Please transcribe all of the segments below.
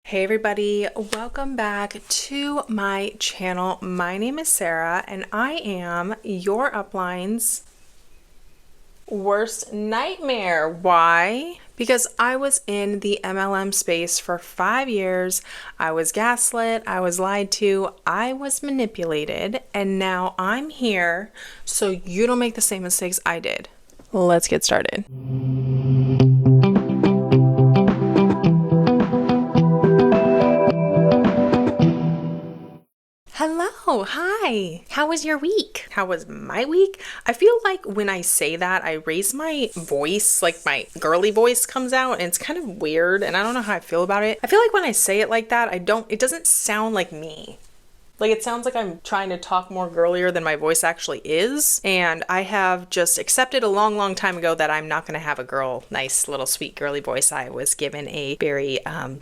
Hey everybody, welcome back to my channel. My name is Sarah and I am your upline's worst nightmare. Why? Because I was in the MLM space for 5 years. I was gaslit, I was lied to, I was manipulated, and now I'm here so you don't make the same mistakes I did. Let's get started. Hello, hi. How was your week? How was my week? I feel like when I say that, I raise my voice, like my girly voice comes out, and it's kind of weird, and I don't know how I feel about it. I feel like when I say it like that, it doesn't sound like me. Like, it sounds like I'm trying to talk more girlier than my voice actually is. And I have just accepted a long time ago that I'm not going to have a nice little sweet girly voice. I was given a very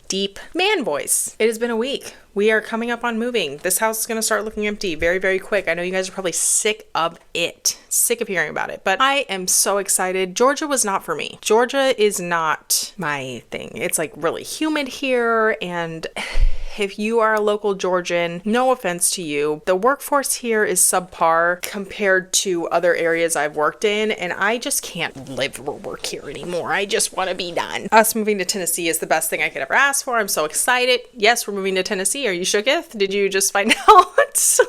deep man voice. It has been a week. We are coming up on moving. This house is going to start looking empty very quick. I know you guys are probably sick of it, sick of hearing about it, but I am so excited. Georgia was not for me. Georgia is not my thing. It's like really humid here, and if you are a local Georgian, no offense to you, the workforce here is subpar compared to other areas I've worked in, and I just can't live or work here anymore. I just want to be done. Us moving to Tennessee is the best thing I could ever ask for. I'm so excited. Yes, we're moving to Tennessee. Are you shooketh? Did you just find out?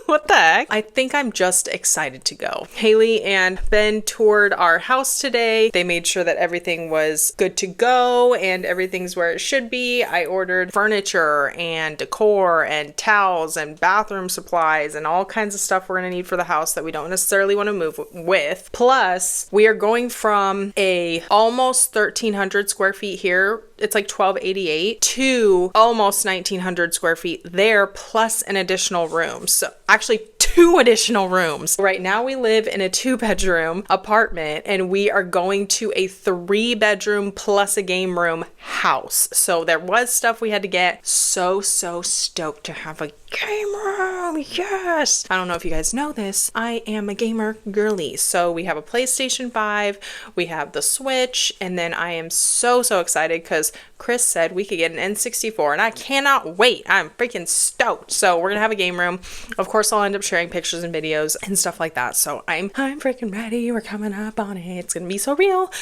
What the heck? I think I'm just excited to go. Haley and Ben toured our house today. They made sure that everything was good to go and everything's where it should be. I ordered furniture and decor and towels and bathroom supplies and all kinds of stuff we're going to need for the house that we don't necessarily want to move with. Plus, we are going from a almost 1,300 square feet here, it's like 1,288, to almost 1,900 square feet there, plus an additional room. So actually 2 additional rooms. Right now we live in a 2-bedroom apartment and we are going to a 3-bedroom plus a game room house. So there was stuff we had to get. So stoked to have a game room. Yes. I don't know if you guys know this. I am a gamer girly. So we have a PlayStation 5, we have the Switch, and then I am so excited because Chris said we could get an N64 and I cannot wait. I'm freaking stoked. So we're gonna have a game room. Of course, I'll end up sharing pictures and videos and stuff like that. So I'm freaking ready. We're coming up on it. It's gonna be so real.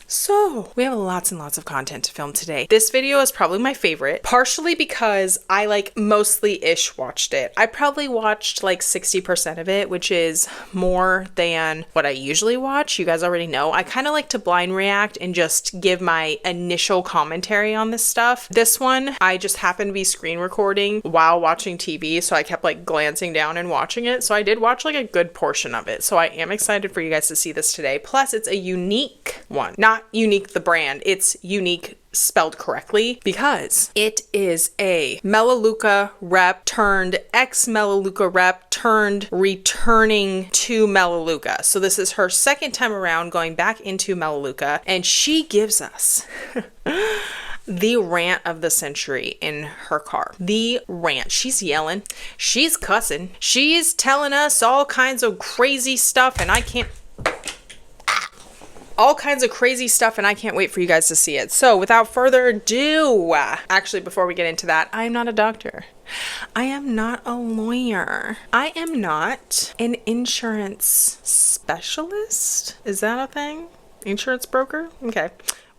So we have lots and lots of content to film today. This video is probably my favorite, partially because I mostly watched it. I probably watched like 60% of it, which is more than what I usually watch. You guys already know. I kind of like to blind react and just give my initial commentary on this stuff. This one, I just happened to be screen recording while watching TV, so I kept glancing down and watching it. So I did watch a good portion of it. So I am excited for you guys to see this today. Plus, it's a unique one. Not unique the brand, it's unique spelled correctly because it is a Melaleuca rep turned ex-Melaleuca rep turned returning to Melaleuca. So this is her second time around going back into Melaleuca, and she gives us the rant of the century in her car. The rant. She's yelling. She's cussing. She's telling us all kinds of crazy stuff, and I can't wait for you guys to see it. So without further ado, actually, before we get into that, I am not a doctor. I am not a lawyer. I am not an insurance specialist. Is that a thing? Insurance broker? Okay.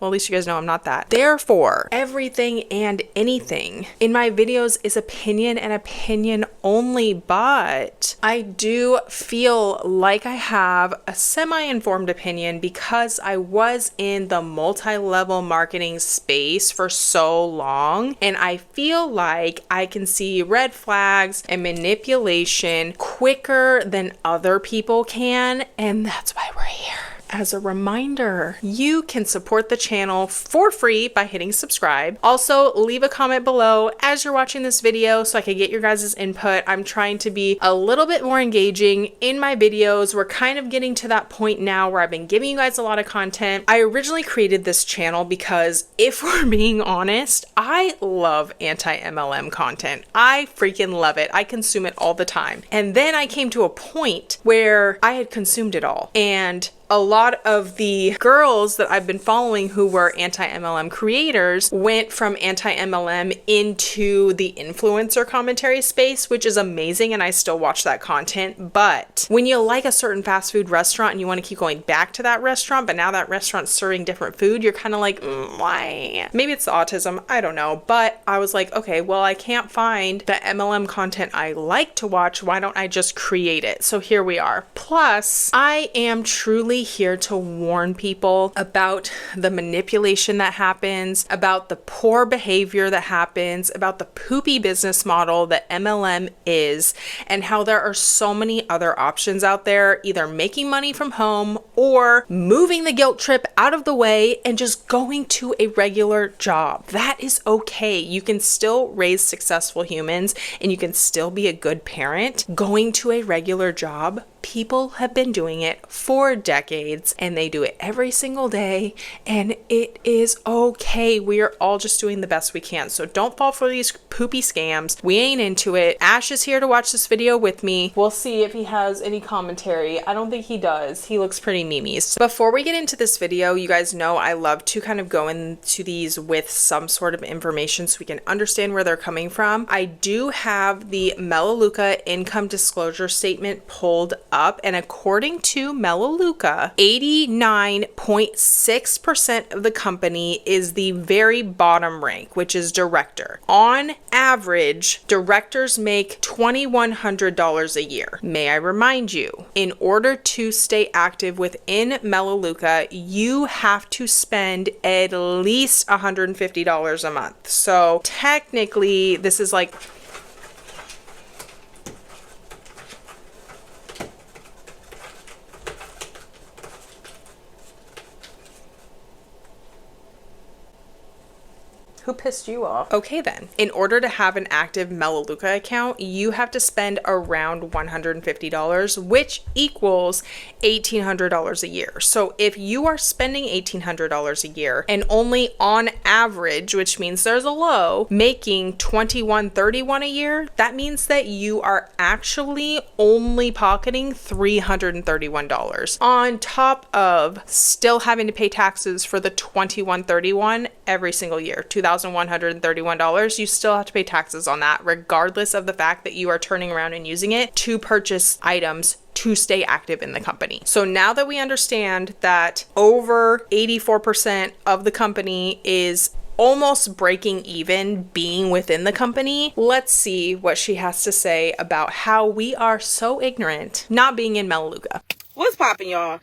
Well, at least you guys know I'm not that. Therefore, everything and anything in my videos is opinion and opinion only, but I do feel like I have a semi-informed opinion because I was in the multi-level marketing space for so long, and I feel like I can see red flags and manipulation quicker than other people can, and that's why we're here. As a reminder, you can support the channel for free by hitting subscribe. Also, leave a comment below as you're watching this video so I can get your guys' input. I'm trying to be a little bit more engaging in my videos. We're kind of getting to that point now where I've been giving you guys a lot of content. I originally created this channel because, if we're being honest, I love anti-MLM content. I freaking love it. I consume it all the time. And then I came to a point where I had consumed it all, and a lot of the girls that I've been following who were anti-MLM creators went from anti-MLM into the influencer commentary space, which is amazing, and I still watch that content. But when you like a certain fast food restaurant and you want to keep going back to that restaurant, but now that restaurant's serving different food, you're kind of like, why? Maybe it's the autism, I don't know. But I was like, okay, well, I can't find the MLM content I like to watch. Why don't I just create it? So here we are. Plus, I am truly here to warn people about the manipulation that happens, about the poor behavior that happens, about the poopy business model that MLM is, and how there are so many other options out there, either making money from home or moving the guilt trip out of the way and just going to a regular job. That is okay. You can still raise successful humans and you can still be a good parent going to a regular job. People have been doing it for decades and they do it every single day, and it is okay. We are all just doing the best we can. So don't fall for these poopy scams. We ain't into it. Ash is here to watch this video with me. We'll see if he has any commentary. I don't think he does. He looks pretty memey. So before we get into this video, you guys know I love to kind of go into these with some sort of information so we can understand where they're coming from. I do have the Melaleuca income disclosure statement pulled up, and according to Melaleuca, 89.6% of the company is the very bottom rank, which is director. On average, directors make $2,100 a year. May I remind you, in order to stay active within Melaleuca, you have to spend at least $150 a month. So technically, this is like who pissed you off? Okay then, in order to have an active Melaleuca account, you have to spend around $150, which equals $1,800 a year. So if you are spending $1,800 a year and only on average, which means there's a low, making $2,131 a year, that means that you are actually only pocketing $331 on top of still having to pay taxes for the $2,131 every single year. $2,131, you still have to pay taxes on that, regardless of the fact that you are turning around and using it to purchase items to stay active in the company. So now that we understand that over 84% of the company is almost breaking even being within the company, let's see what she has to say about how we are so ignorant not being in Melaleuca. What's poppin', y'all?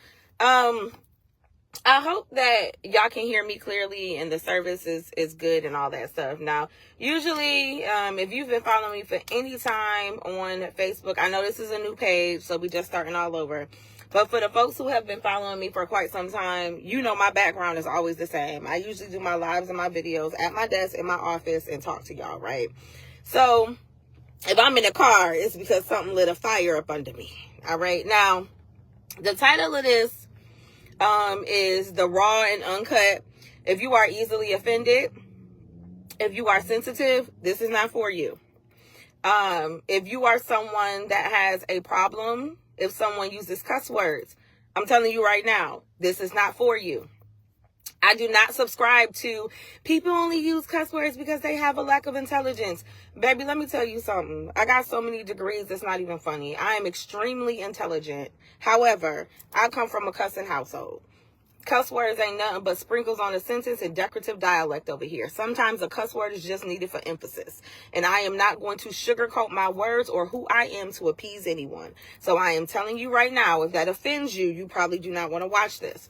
I hope that y'all can hear me clearly and the service is good and all that stuff. Now, usually, if you've been following me for any time on Facebook, I know this is a new page, so we just starting all over. But for the folks who have been following me for quite some time, you know my background is always the same. I usually do my lives and my videos at my desk in my office and talk to y'all, right? So, if I'm in a car, it's because something lit a fire up under me, all right? Now, the title of this is the raw and uncut. If you are easily offended, if you are sensitive, this is not for you. If you are someone that has a problem, if someone uses cuss words, I'm telling you right now, this is not for you. I do not subscribe to people only use cuss words because they have a lack of intelligence. Baby, let me tell you something. I got so many degrees, it's not even funny. I am extremely intelligent. However, I come from a cussing household. Cuss words ain't nothing but sprinkles on a sentence and decorative dialect over here. Sometimes a cuss word is just needed for emphasis. And I am not going to sugarcoat my words or who I am to appease anyone. So I am telling you right now, if that offends you, you probably do not want to watch this.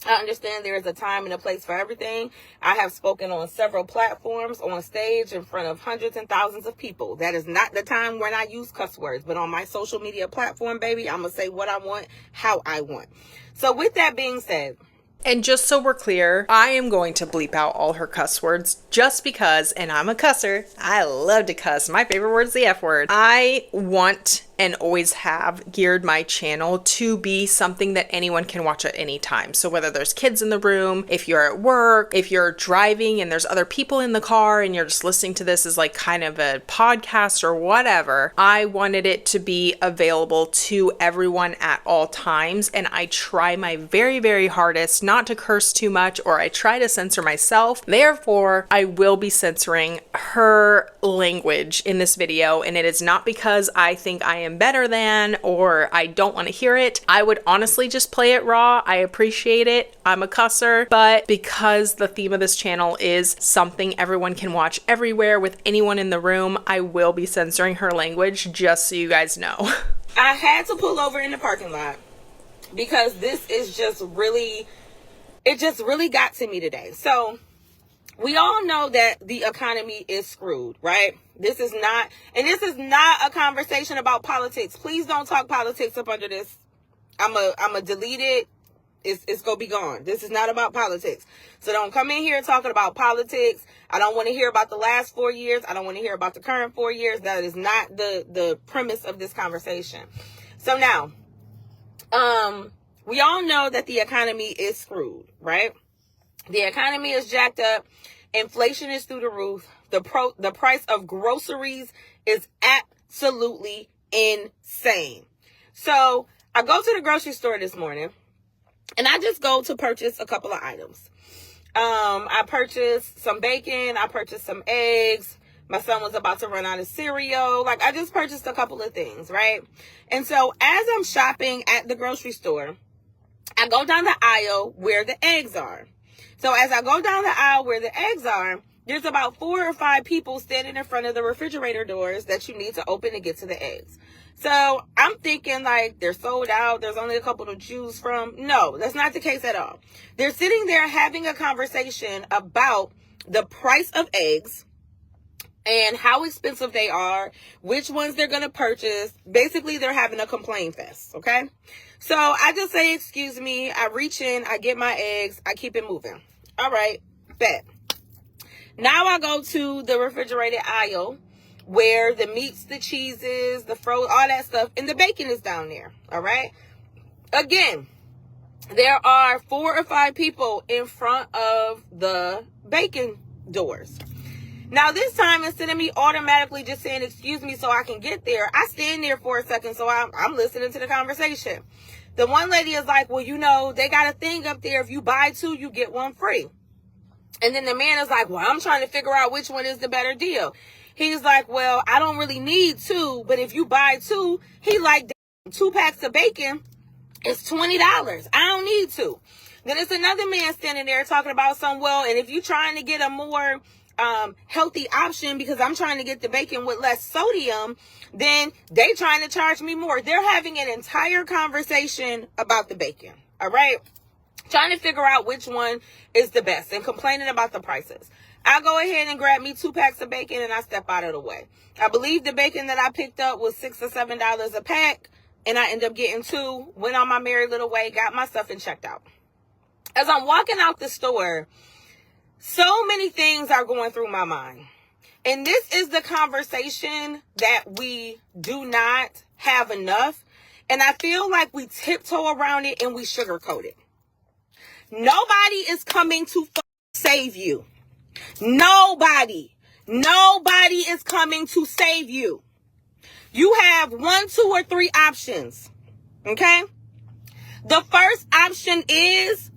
I understand there is a time and a place for everything. I have spoken on several platforms, on stage, in front of hundreds and thousands of people. That is not the time when I use cuss words. But on my social media platform, baby, I'm going to say what I want, how I want. So with that being said, And just so we're clear, I am going to bleep out all her cuss words just because, and I'm a cusser, I love to cuss. My favorite word is the F word. I want and always have geared my channel to be something that anyone can watch at any time. So whether there's kids in the room, if you're at work, if you're driving and there's other people in the car and you're just listening to this as like kind of a podcast or whatever, I wanted it to be available to everyone at all times. And I try my very, very hardest not to curse too much, or I try to censor myself. Therefore, I will be censoring her language in this video. And it is not because I think I am better than, or I don't want to hear it. I would honestly just play it raw. I appreciate it. I'm a cusser, but because the theme of this channel is something everyone can watch everywhere with anyone in the room, I will be censoring her language, just so you guys know. I had to pull over in the parking lot because this is just really, it just really got to me today. So we all know that the economy is screwed, right? This is not a conversation about politics. Please don't talk politics up under this. I'm a delete it. It's gonna be gone. This is not about politics. So don't come in here talking about politics. I don't want to hear about the last 4 years. I don't want to hear about the current 4 years. That is not the premise of this conversation. So now, we all know that the economy is screwed, right? The economy is jacked up. Inflation is through the roof. The price of groceries is absolutely insane. So I go to the grocery store this morning and I just go to purchase a couple of items. I purchased some bacon. I purchased some eggs. My son was about to run out of cereal. Like, I just purchased a couple of things, right? And so as I'm shopping at the grocery store, I go down the aisle where the eggs are. So as I go down the aisle where the eggs are, there's about 4 or 5 people standing in front of the refrigerator doors that you need to open to get to the eggs. So I'm thinking like they're sold out. There's only a couple to choose from. No, that's not the case at all. They're sitting there having a conversation about the price of eggs and how expensive they are, which ones they're going to purchase. Basically, they're having a complaint fest, okay? So I just say, excuse me. I reach in, I get my eggs, I keep it moving. All right, bet. Now I go to the refrigerated aisle where the meats, the cheeses, the frozen, all that stuff, and the bacon is down there, all right? Again, there are 4 or 5 people in front of the bacon doors. Now, this time, instead of me automatically just saying, excuse me, so I can get there, I stand there for a second, so I'm listening to the conversation. The one lady is like, well, you know, they got a thing up there. If you buy 2, you get 1 free. And then the man is like, well, I'm trying to figure out which one is the better deal. He's like, well, I don't really need 2, but if you buy 2, he like, 2 packs of bacon is $20. I don't need 2. Then it's another man standing there talking about well, and if you're trying to get a more healthy option, because I'm trying to get the bacon with less sodium, then they trying to charge me more. They're having an entire conversation about the bacon. All right. Trying to figure out which one is the best and complaining about the prices. I go ahead and grab me 2 packs of bacon and I step out of the way. I believe the bacon that I picked up was $6 or $7 a pack, and I ended up getting 2, went on my merry little way, got my stuff and checked out. As I'm walking out the store, so many things are going through my mind. And this is the conversation that we do not have enough. And I feel like we tiptoe around it and we sugarcoat it. Nobody is coming to save you. Nobody is coming to save you. You have 1, 2, or 3 options. Okay? The first option is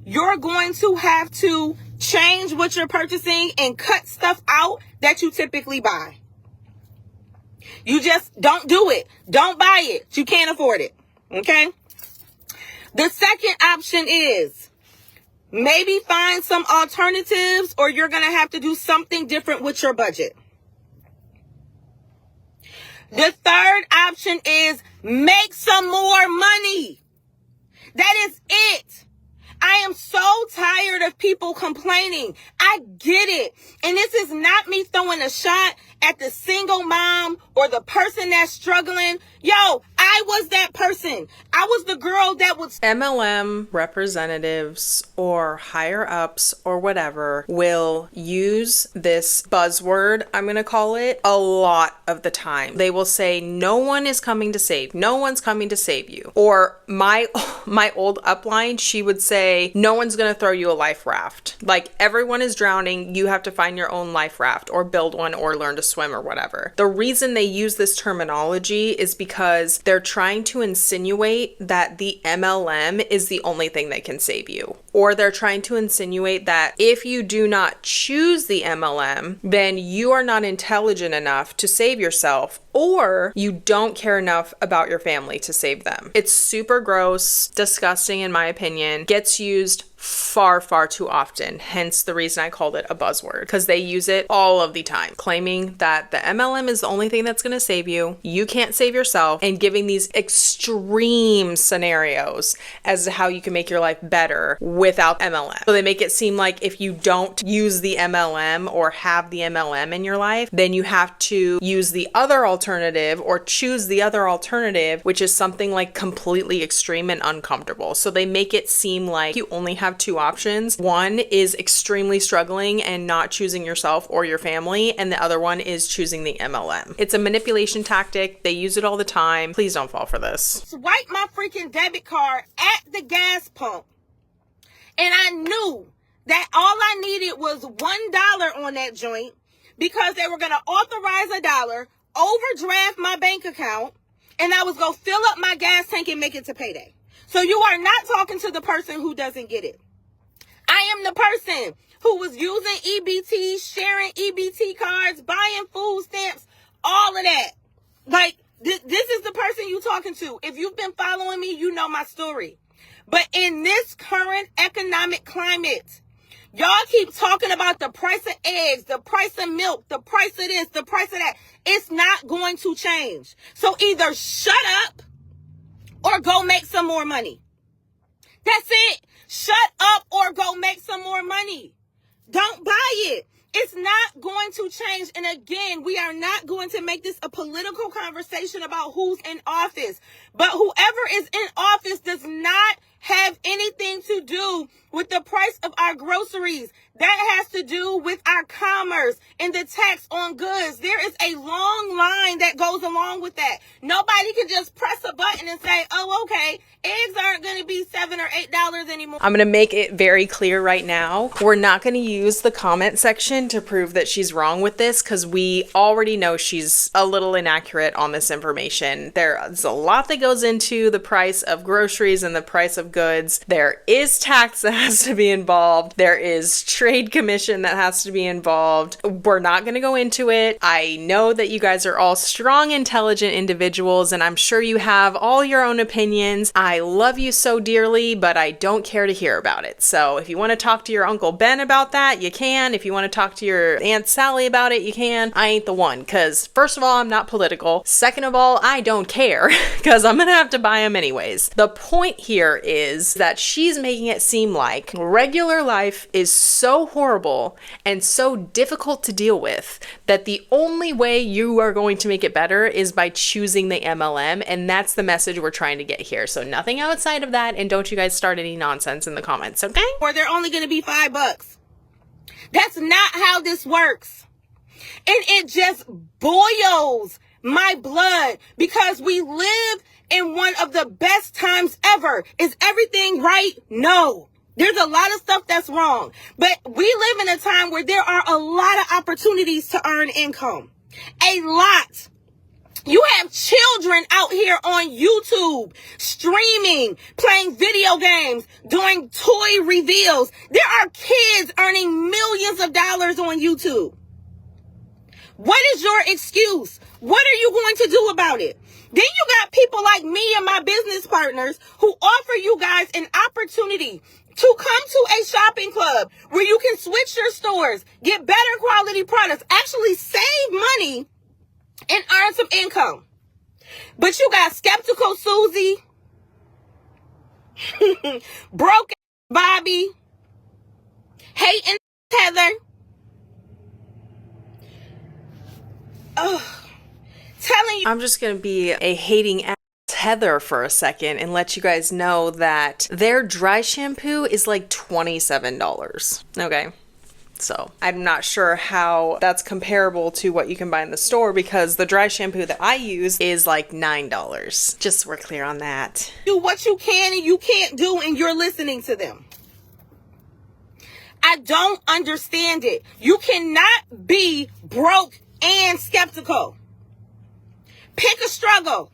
you're going to have to change what you're purchasing and cut stuff out that you typically buy. You just don't do it. Don't buy it. You can't afford it. Okay? The second option is maybe find some alternatives, or you're going to have to do something different with your budget. The third option is make some more money. That is it. I am so tired of people complaining. I get it. And this is not me throwing a shot at the single mom or the person that's struggling. Yo, I was that person. I was the girl that was... MLM representatives or higher ups or whatever will use this buzzword, I'm going to call it, a lot of the time. They will say, no one is coming to save. No one's coming to save you. Or my old upline, she would say, no one's going to throw you a life raft. Like, everyone is drowning. You have to find your own life raft or build one or learn to swim or whatever. The reason they use this terminology is because they're trying to insinuate that the MLM is the only thing that can save you. Or they're trying to insinuate that if you do not choose the MLM, then you are not intelligent enough to save yourself, or you don't care enough about your family to save them. It's super gross, disgusting in my opinion, gets used far, far too often. Hence the reason I called it a buzzword, because they use it all of the time, claiming that the MLM is the only thing that's going to save you. You can't save yourself, and giving these extreme scenarios as to how you can make your life better without MLM. So they make it seem like if you don't use the MLM or have the MLM in your life, then you have to use the other alternative or choose the other alternative, which is something like completely extreme and uncomfortable. So they make it seem like you only have two options. One is extremely struggling and not choosing yourself or your family, and the other one is choosing the MLM. It's a manipulation tactic. They use it all the time. Please don't fall for this. Swipe my freaking debit card at the gas pump, and I knew that all I needed was $1 on that joint because they were going to authorize $1, overdraft my bank account, and I was going to fill up my gas tank and make it to payday. So you are not talking to the person who doesn't get it. I am the person who was using EBT, sharing EBT cards, buying food stamps, all of that. Like, this is the person you talking to. If you've been following me, you know my story. But in this current economic climate, y'all keep talking about the price of eggs, the price of milk, the price of this, the price of that. It's not going to change. So either shut up or go make some more money. That's it. Shut up or go make some more money. Don't buy it. It's not going to change. And again, we are not going to make this a political conversation about who's in office. But whoever is in office does not have anything to do with the price of our groceries. That has to do with our commerce and the tax on goods. There is a long line that goes along with that. Nobody can just press a button and say, oh, okay, eggs aren't going to be $7 or $8 anymore. I'm going to make it very clear right now. We're not going to use the comment section to prove that she's wrong with this, because we already know she's a little inaccurate on this information. There's a lot that goes into the price of groceries and the price of goods. There is tax that has to be involved. There is trade commission that has to be involved. We're not going to go into it. I know that you guys are all strong, intelligent individuals, and I'm sure you have all your own opinions. I love you so dearly, but I don't care to hear about it. So if you want to talk to your Uncle Ben about that, you can. If you want to talk to your Aunt Sally about it, you can. I ain't the one, because first of all, I'm not political. Second of all, I don't care, because I'm going to have to buy them anyways. The point here is that she's making it seem like regular life is so horrible and so difficult to deal with that the only way you are going to make it better is by choosing the MLM, and that's the message we're trying to get here. So nothing outside of that, and don't you guys start any nonsense in the comments, okay? Or they're only going to be $5. That's not how this works. And it just boils my blood, because we live in one of the best times ever. Is everything right? No. There's a lot of stuff that's wrong. But we live in a time where there are a lot of opportunities to earn income. A lot. You have children out here on YouTube, streaming, playing video games, doing toy reveals. There are kids earning millions of dollars on YouTube. What is your excuse? What are you going to do about it? Then you got people like me and my business partners who offer you guys an opportunity to come to a shopping club where you can switch your stores, get better quality products, actually save money, and earn some income. But you got skeptical Susie, broken Bobby, hating Heather, telling you. I'm just going to be a hating ass Heather for a second and let you guys know that their dry shampoo is like $27. Okay. So I'm not sure how that's comparable to what you can buy in the store, because the dry shampoo that I use is like $9. Just so we're clear on that. Do what you can and you can't do, and you're listening to them. I don't understand it. You cannot be broke and skeptical. Pick a struggle.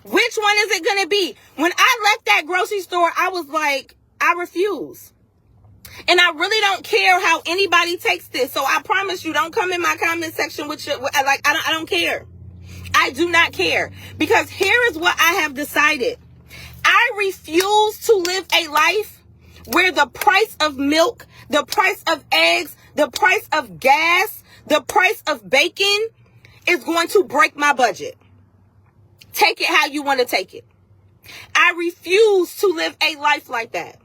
Which one is it going to be? When I left that grocery store, I was like, I refuse. And I really don't care how anybody takes this. So I promise you, don't come in my comment section with your, like, I don't care. I do not care. Because here is what I have decided. I refuse to live a life where the price of milk, the price of eggs, the price of gas, the price of bacon is going to break my budget. Take it how you want to take it. I refuse to live a life like that.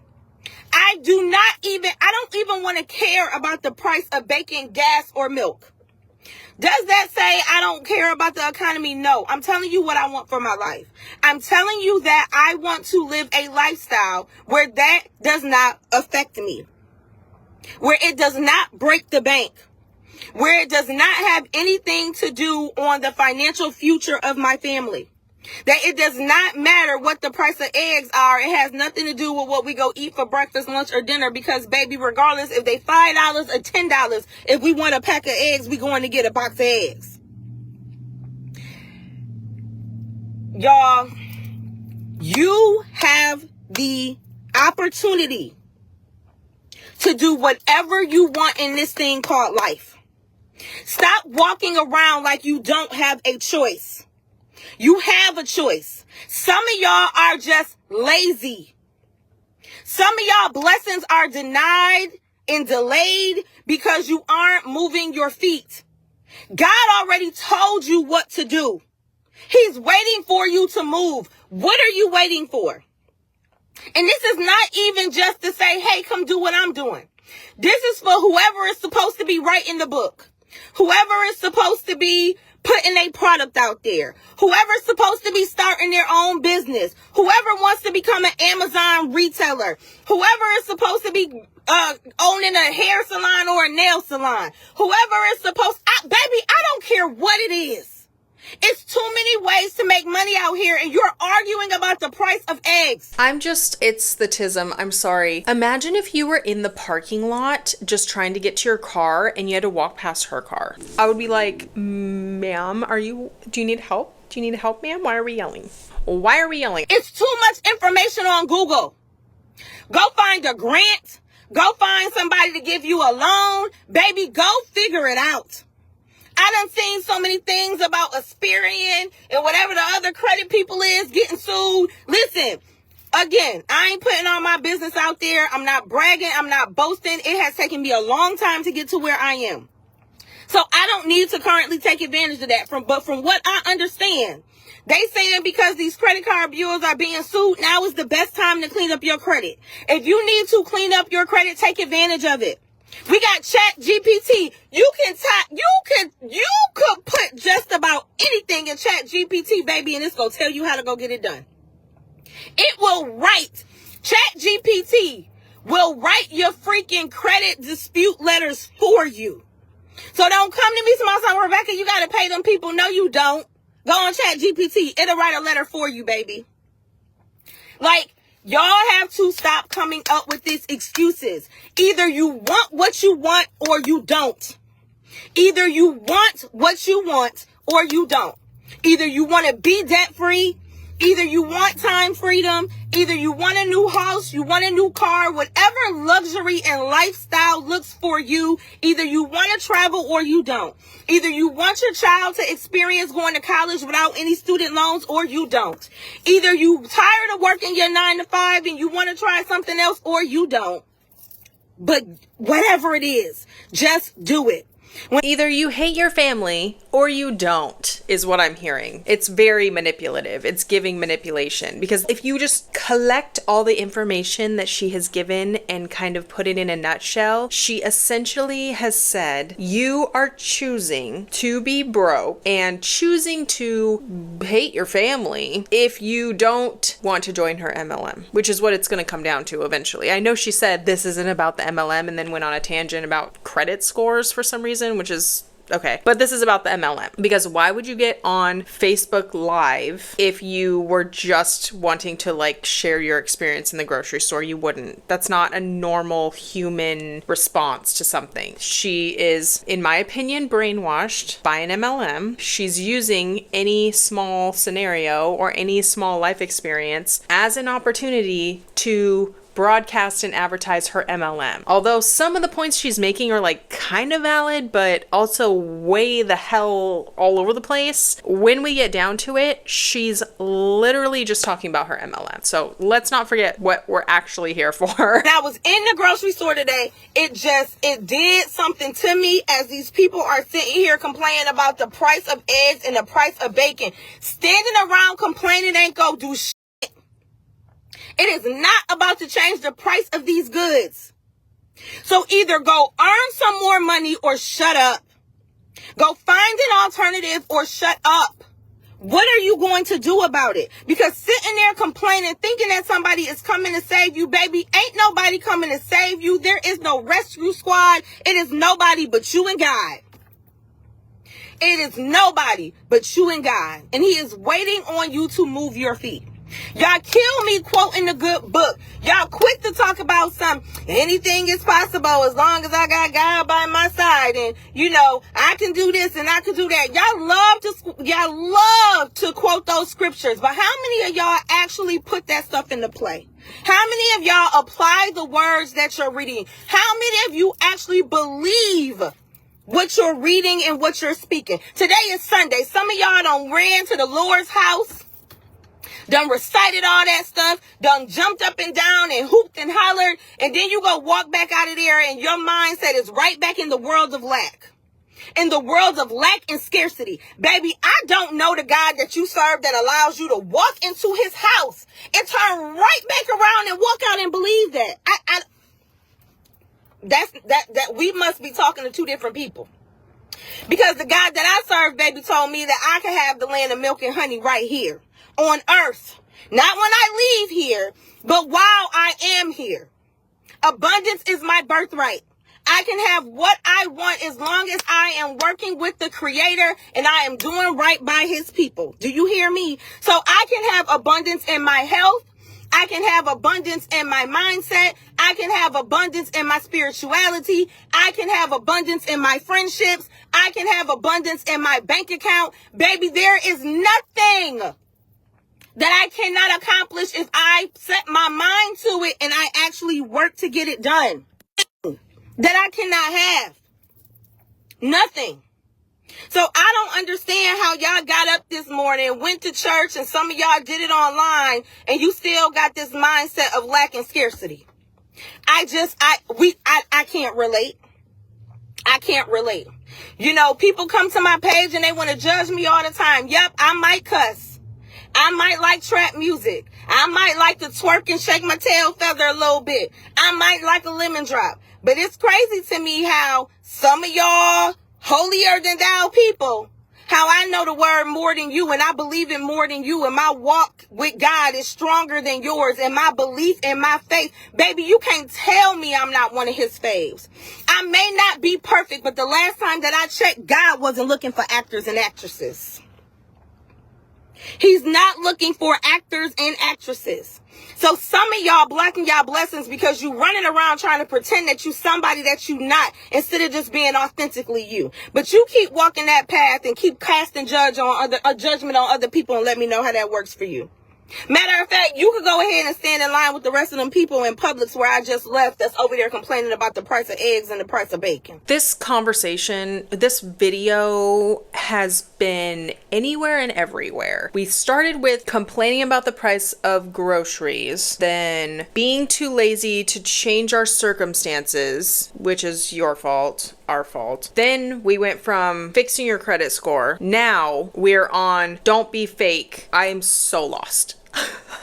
I don't even want to care about the price of bacon, gas, or milk. Does that say I don't care about the economy? No. I'm telling you what I want for my life. I'm telling you that I want to live a lifestyle where that does not affect me, where it does not break the bank, where it does not have anything to do on the financial future of my family. That it does not matter what the price of eggs are. It has nothing to do with what we go eat for breakfast, lunch, or dinner. Because, baby, regardless if they $5 or $10, if we want a pack of eggs, we going to get a box of eggs. Y'all, you have the opportunity to do whatever you want in this thing called life. Stop walking around like you don't have a choice. You have a choice. Some of y'all are just lazy. Some of y'all blessings are denied and delayed because you aren't moving your feet. God already told you what to do. He's waiting for you to move. What are you waiting for? And this is not even just to say, hey, come do what I'm doing. This is for whoever is supposed to be writing the book. Whoever is supposed to be putting a product out there. Whoever's supposed to be starting their own business. Whoever wants to become an Amazon retailer. Whoever is supposed to be owning a hair salon or a nail salon. Whoever is baby, I don't care what it is. It's too many ways to make money out here, and you're arguing about the price of eggs. It's the tism. I'm sorry. Imagine if you were in the parking lot just trying to get to your car and you had to walk past her car. I would be like, ma'am, do you need help? Do you need help, ma'am? Why are we yelling? Why are we yelling? It's too much information on Google. Go find a grant. Go find somebody to give you a loan. Baby, go figure it out. I done seen so many things about Experian and whatever the other credit people is getting sued. Listen, again, I ain't putting all my business out there. I'm not bragging. I'm not boasting. It has taken me a long time to get to where I am. So I don't need to currently take advantage of that. But from what I understand, they saying because these credit card bureaus are being sued, now is the best time to clean up your credit. If you need to clean up your credit, take advantage of it. We got Chat GPT. You could put just about anything in Chat GPT, baby, and it's gonna tell you how to go get it done. It will write. Chat GPT will write your freaking credit dispute letters for you. So don't come to me tomorrow, Rebecca, you gotta pay them people. No, you don't. Go on Chat GPT. It'll write a letter for you, baby. Like, y'all have to stop coming up with these excuses. Either you want what you want or you don't. Either you want what you want or you don't. Either you want to be debt free. Either you want time freedom. Either you want a new house. You want a new car. Whatever luxury and lifestyle looks for you. Either you want to travel or you don't. Either you want your child to experience going to college without any student loans or you don't. Either you tired of working your 9 to 5 and you want to try something else or you don't. But whatever it is, just do it. Either you hate your family or you don't, is what I'm hearing. It's very manipulative. It's giving manipulation, because if you just collect all the information that she has given and kind of put it in a nutshell, she essentially has said, you are choosing to be broke and choosing to hate your family if you don't want to join her MLM, which is what it's going to come down to eventually. I know she said this isn't about the MLM and then went on a tangent about credit scores for some reason, which is okay. But this is about the MLM, because why would you get on Facebook Live if you were just wanting to like share your experience in the grocery store? You wouldn't. That's not a normal human response to something. She is, in my opinion, brainwashed by an MLM. She's using any small scenario or any small life experience as an opportunity to broadcast and advertise her MLM. Although some of the points she's making are like kind of valid, but also way the hell all over the place. When we get down to it, she's literally just talking about her MLM. So let's not forget what we're actually here for. When I was in the grocery store today, it did something to me as these people are sitting here complaining about the price of eggs and the price of bacon. Standing around complaining ain't gonna do shit. It is not about to change the price of these goods. So either go earn some more money or shut up. Go find an alternative or shut up. What are you going to do about it? Because sitting there complaining, thinking that somebody is coming to save you, baby, ain't nobody coming to save you. There is no rescue squad. It is nobody but you and God. It is nobody but you and God. And he is waiting on you to move your feet. Y'all kill me quoting the good book. Y'all quick to talk about anything is possible as long as I got God by my side, and I can do this and I can do that. Y'all love to quote those scriptures, but how many of y'all actually put that stuff into play? How many of y'all apply the words that you're reading? How many of you actually believe what you're reading and what you're speaking? Today is Sunday. Some of y'all done ran to the Lord's house, done recited all that stuff, done jumped up and down and hooped and hollered, and then you go walk back out of there and your mindset is right back in the world of lack. In the world of lack and scarcity. Baby, I don't know the God that you serve that allows you to walk into his house and turn right back around and walk out and believe that. That we must be talking to two different people. Because the God that I serve, baby, told me that I could have the land of milk and honey right here on earth. Not when I leave here, but while I am here. Abundance is my birthright. I can have what I want as long as I am working with the Creator and I am doing right by his people. Do you hear me? So I can have abundance in my health. I can have abundance in my mindset. I can have abundance in my spirituality. I can have abundance in my friendships. I can have abundance in my bank account. Baby, there is nothing that I cannot accomplish if I set my mind to it and I actually work to get it done. That I cannot have. Nothing. So I don't understand how y'all got up this morning, went to church, and some of y'all did it online, and you still got this mindset of lack and scarcity. I can't relate. I can't relate. People come to my page and they want to judge me all the time. Yep, I might cuss. I might like trap music. I might like to twerk and shake my tail feather a little bit. I might like a lemon drop. But it's crazy to me how some of y'all holier than thou people, how I know the word more than you and I believe it more than you, and my walk with God is stronger than yours, and my belief and my faith. Baby, you can't tell me I'm not one of his faves. I may not be perfect, but the last time that I checked, God wasn't looking for actors and actresses. He's not looking for actors and actresses. So some of y'all blocking y'all blessings because you running around trying to pretend that you somebody that you not, instead of just being authentically you. But you keep walking that path and keep casting judgment on other people and let me know how that works for you. Matter of fact, you could go ahead and stand in line with the rest of them people in Publix where I just left that's over there complaining about the price of eggs and the price of bacon. This conversation, this video has been anywhere and everywhere. We started with complaining about the price of groceries, then being too lazy to change our circumstances, which is your fault, our fault. Then we went from fixing your credit score. Now we're on don't be fake. I am so lost.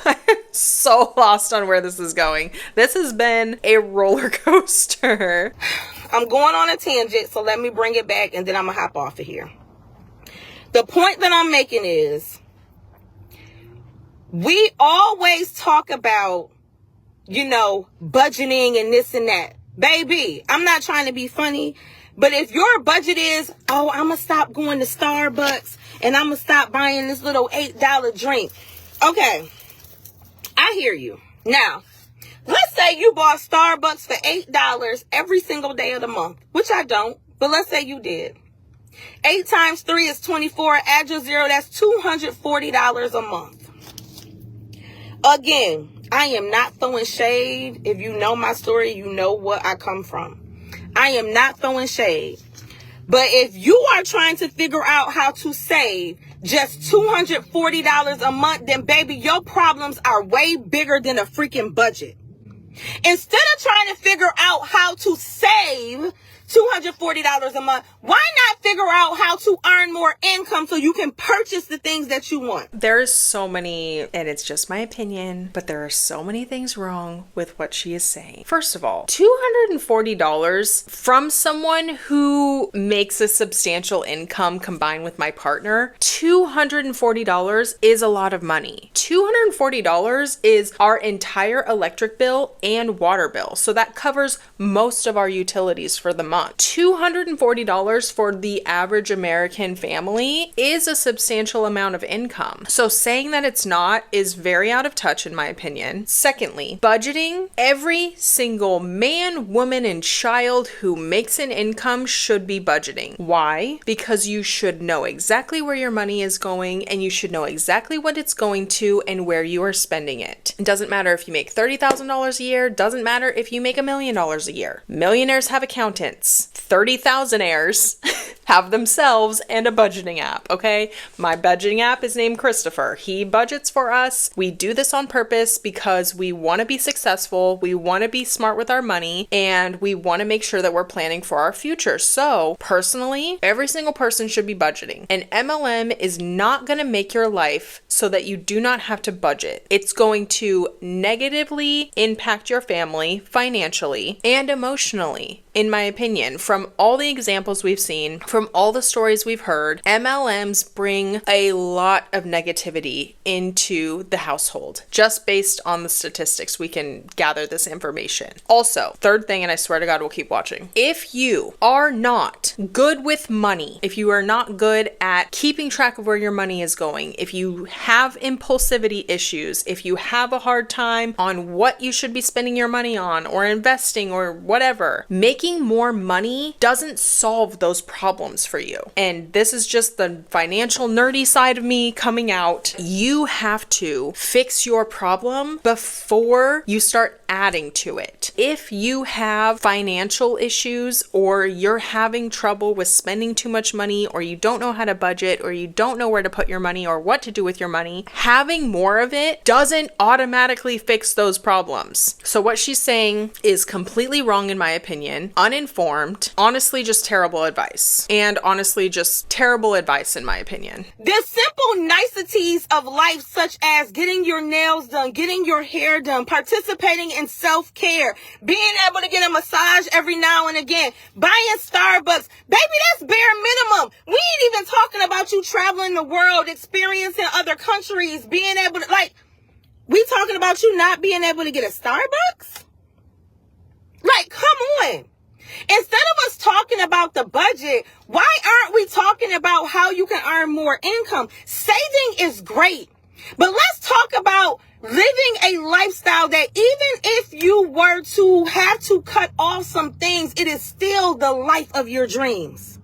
I'm so lost on where this is going. This has been a roller coaster. I'm going on a tangent, so let me bring it back and then I'm going to hop off of here. The point that I'm making is we always talk about, budgeting and this and that. Baby, I'm not trying to be funny, but if your budget is, I'm going to stop going to Starbucks and I'm going to stop buying this little $8 drink. Okay, I hear you. Now, let's say you bought Starbucks for $8 every single day of the month, which I don't, but let's say you did. 8 times 3 is 24. Add your zero, that's $240 a month. Again, I am not throwing shade. If you know my story, you know what I come from. I am not throwing shade. But if you are trying to figure out how to save just $240 a month, then baby, your problems are way bigger than a freaking budget. Instead of trying to figure out how to save $240 a month, why not figure out how to earn more income so you can purchase the things that you want? There's so many, and it's just my opinion, but there are so many things wrong with what she is saying. First of all, $240 from someone who makes a substantial income combined with my partner, $240 is a lot of money. $240 is our entire electric bill and water bill. So that covers most of our utilities for the month. $240 for the average American family is a substantial amount of income. So saying that it's not is very out of touch in my opinion. Secondly, budgeting. Every single man, woman, and child who makes an income should be budgeting. Why? Because you should know exactly where your money is going and you should know exactly what it's going to and where you are spending it. It doesn't matter if you make $30,000 a year, doesn't matter if you make $1 million a year. Millionaires have accountants. 30,000aires have themselves and a budgeting app, okay? My budgeting app is named Christopher. He budgets for us. We do this on purpose because we want to be successful, we want to be smart with our money, and we want to make sure that we're planning for our future. So, personally, every single person should be budgeting. And MLM is not going to make your life so that you do not have to budget. It's going to negatively impact your family financially and emotionally. In my opinion, from all the examples we've seen, from all the stories we've heard, MLMs bring a lot of negativity into the household. Just based on the statistics, we can gather this information. Also, third thing, and I swear to God we'll keep watching. If you are not good with money, if you are not good at keeping track of where your money is going, if you have impulsivity issues, if you have a hard time on what you should be spending your money on or investing or whatever, making more money doesn't solve those problems for you. And this is just the financial nerdy side of me coming out. You have to fix your problem before you start adding to it. If you have financial issues or you're having trouble with spending too much money or you don't know how to budget or you don't know where to put your money or what to do with your money, having more of it doesn't automatically fix those problems. So what she's saying is completely wrong in my opinion. Uninformed, honestly just terrible advice. And honestly just terrible advice in my opinion. The simple niceties of life such as getting your nails done, getting your hair done, participating in self-care, being able to get a massage every now and again, buying Starbucks, baby, that's bare minimum. We ain't even talking about you traveling the world, experiencing other countries, being able to, we talking about you not being able to get a Starbucks? Come on. Instead of us talking about the budget, why aren't we talking about how you can earn more income? Saving is great, but let's talk about living a lifestyle that even if you were to have to cut off some things, it is still the life of your dreams.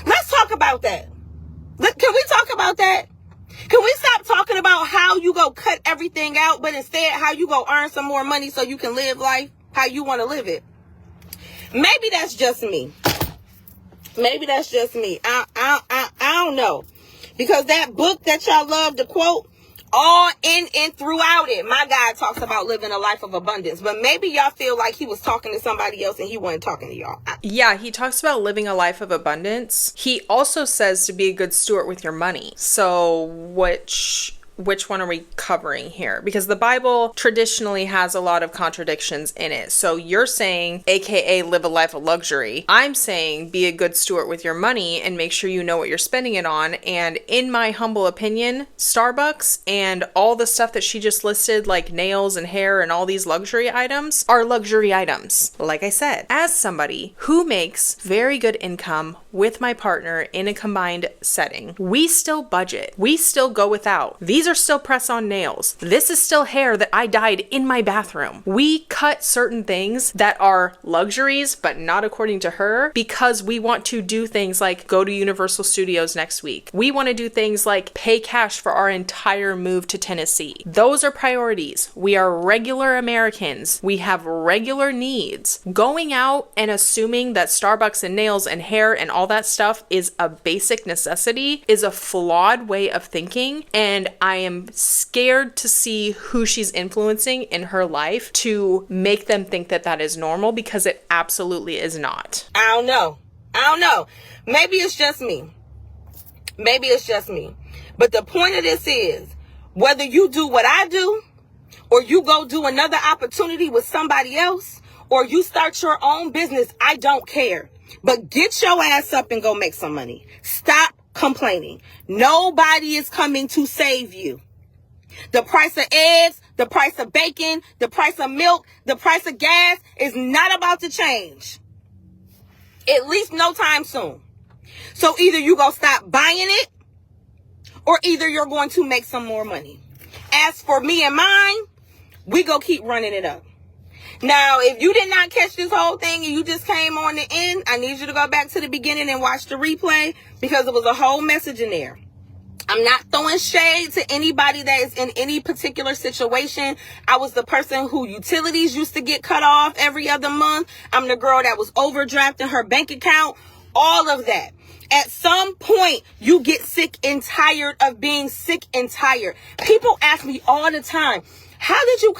Let's talk about that. Can we talk about that? Can we stop talking about how you go cut everything out, but instead how you go earn some more money so you can live life how you want to live it? Maybe that's just me. Maybe that's just me. I don't know. Because that book that y'all love to quote, all in and throughout it, my guy talks about living a life of abundance. But maybe y'all feel like he was talking to somebody else and he wasn't talking to y'all. Yeah, he talks about living a life of abundance. He also says to be a good steward with your money. So which one are we covering here? Because the Bible traditionally has a lot of contradictions in it. So you're saying, AKA live a life of luxury. I'm saying be a good steward with your money and make sure you know what you're spending it on. And in my humble opinion, Starbucks and all the stuff that she just listed, like nails and hair and all these luxury items, are luxury items. Like I said, as somebody who makes very good income with my partner in a combined setting, we still budget. We still go without. These are still press-on nails. This is still hair that I dyed in my bathroom. We cut certain things that are luxuries, but not according to her, because we want to do things like go to Universal Studios next week. We want to do things like pay cash for our entire move to Tennessee. Those are priorities. We are regular Americans. We have regular needs. Going out and assuming that Starbucks and nails and hair and all that stuff is a basic necessity is a flawed way of thinking, and I am scared to see who she's influencing in her life to make them think that that is normal, because it absolutely is not. I don't know. Maybe it's just me. But the point of this is, whether you do what I do, or you go do another opportunity with somebody else, or you start your own business, I don't care. But get your ass up and go make some money. Stop complaining. Nobody is coming to save you. The price of eggs, the price of bacon, the price of milk, the price of gas is not about to change. At least no time soon. So either you go stop buying it, or either you're going to make some more money. As for me and mine, we go keep running it up. Now, if you did not catch this whole thing and you just came on the end, I need you to go back to the beginning and watch the replay, because it was a whole message in there. I'm not throwing shade to anybody that is in any particular situation. I was the person who utilities used to get cut off every other month. I'm the girl that was overdrafting her bank account. All of that. At some point, you get sick and tired of being sick and tired. People ask me all the time, how did you